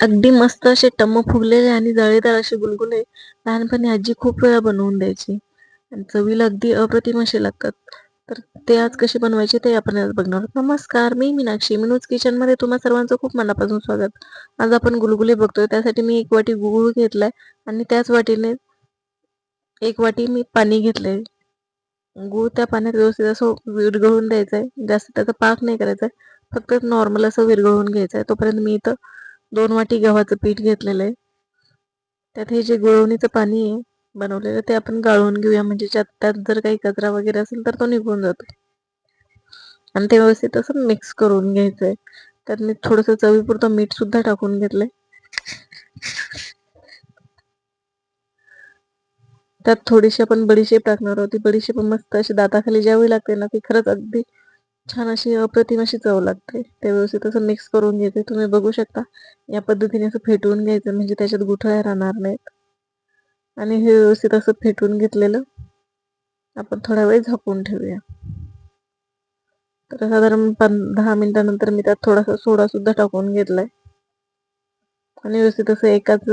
अगदी मस्त असे टम्म फुगलेले आणि जाळीदार असे गुलगुले लहानपणी आजी खूप वेळा बनवून द्यायची आणि चवीला अगदी अप्रतिम असे लागतात. तर ते आज कसे बनवायचे ते आपण आज बघणार आहोत. नमस्कार, मी मीनाक्षी मिनूज किचन मध्ये तुम्हा सर्वांचं खूप मनापासून स्वागत. आज आपण गुलगुले बघतोय. त्यासाठी मी 1 वाटी गूळ घेतलाय आणि त्याच वाटीने 1 वाटी मी पाणी घेतलंय. गूळ त्या पाण्यात व्यवस्थित असं विरघळून द्यायचंय. जास्त त्याचा पाक नाही करायचा, फक्त नॉर्मल असं विरघळून घ्यायचंय. तोपर्यंत मी इथं 2 वाटी गव्हाचं पीठ घेतलेलं आहे. त्यात हे जे गुळवणीचं पाणी आहे बनवलेलं ते आपण गाळून घेऊया, म्हणजे त्यात जर काही कचरा वगैरे असेल तर तो निघून जातो. आणि ते व्यवस्थित असं मिक्स करून घ्यायचंय. त्यात मी थोडंसं चवीपुरतं मीठ सुद्धा टाकून घेतलंय. त्यात थोडीशी आपण बडीशेप टाकणार आहोत. ती बडीशेप मस्त अशी दाताखाली ज्यावेळी लागते ना, ती खरंच अगदी छान अशी अप्रतिम अशी चव लागते. ते व्यवस्थित असं मिक्स करून घ्यायचं. तुम्ही बघू शकता या पद्धतीने असं फेटवून घ्यायचं, म्हणजे त्याच्यात गुठळ्या राहणार नाहीत. आणि हे व्यवस्थित असं फेटून घेतलेलं आपण थोडा वेळ झाकून ठेवूया. तर साधारण 10 मिनिटानंतर मी त्यात थोडासा सोडा सुद्धा टाकून घेतलाय आणि व्यवस्थित असं एकाच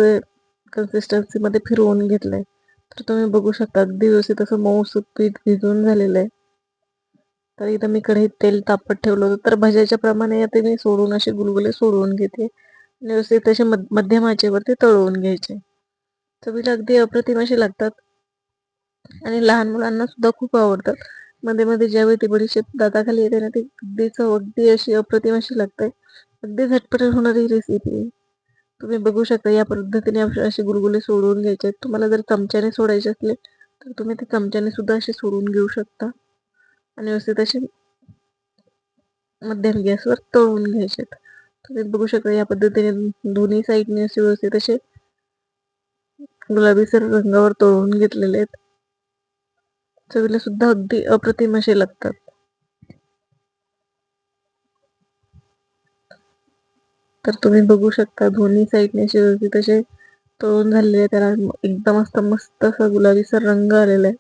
कन्सिस्टन्सी मध्ये फिरवून घेतलंय. तर तुम्ही बघू शकता अगदी व्यवस्थित असं मऊसूत पीठ भिजून झालेलं आहे. तर इथं मी कढईत तेल तापत ठेवलं होतं. तर भज्याच्या प्रमाणे आता मी सोडून असे गुलगुले सोडवून घेते आणि व्यवस्थित असे मध्यम आचेवरती तळवून घ्यायचे. चवीला अगदी अप्रतिम असे लागतात आणि लहान मुलांना सुद्धा खूप आवडतात. मध्ये मध्ये ज्यावेळी ती बडीशेप दाताखाली येते ना, ती अगदी चव अगदी अशी अप्रतिम अशी लागते. अगदी झटपट होणारी रेसिपी आहे. तुम्ही बघू शकता या पद्धतीने असे गुलगुले सोडवून घ्यायचे. तुम्हाला जर चमच्याने सोडायचे असले तर तुम्ही ते चमच्याने सुद्धा असे सोडून घेऊ शकता आणि व्यवस्थित असे मध्यम गॅसवर तळून घ्यायचे. तुम्ही बघू शकता या पद्धतीने दोन्ही साईडने असे व्यवस्थित असे गुलाबीसर रंगावर तळून घेतलेले आहेत. चवीला सुद्धा अगदी अप्रतिम असे लागतात. तर तुम्ही बघू शकता दोन्ही साईडने असे व्यवस्थित असे तळून झालेले, त्याला एकदम मस्त असा गुलाबीसर रंग आलेला आहे.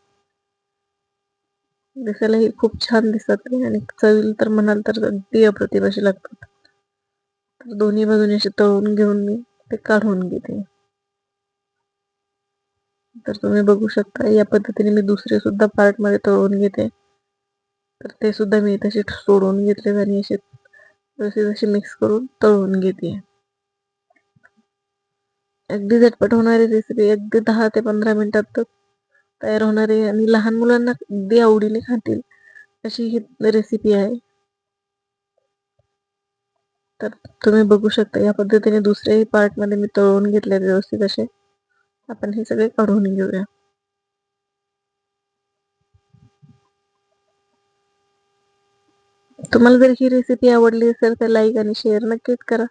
दिसायलाही खूप छान दिसत आहे आणि चवीला तर म्हणाल तर अगदी अप्रतिम असे लागतात. तर दोन्ही बाजूने असे तळून घेऊन मी ते काढून घेते. तर तुम्ही बघू शकता या पद्धतीने मी दुसरे सुद्धा पार्ट मध्ये तळून घेते. तर ते सुद्धा मी तसे सोडून घेतले आणि असे व्यवस्थित असे मिक्स करून तळून घेते. अगदी झटपट होणारी रेसिपी, अगदी 10 ते 15 मिनिटात तयार होणारी आणि लहान मुलांना अगदी आवडीने खातील अशी ही रेसिपी आहे. तर तुम्ही बघू शकता या पद्धतीने दुसऱ्याही पार्ट मध्ये मी तळून घेतले व्यवस्थित असे. आपण हे सगळे काढून घेऊया. तुम्हाला जर ही रेसिपी आवडली असेल तर लाईक आणि शेअर नक्कीच करा.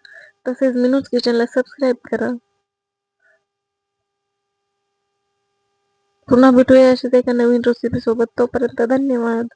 तसेच मिनूज किचनला सबस्क्राईब करा. पुन्हा भेटूया अशीच एका नवीन रेसिपी सोबत. तोपर्यंत धन्यवाद.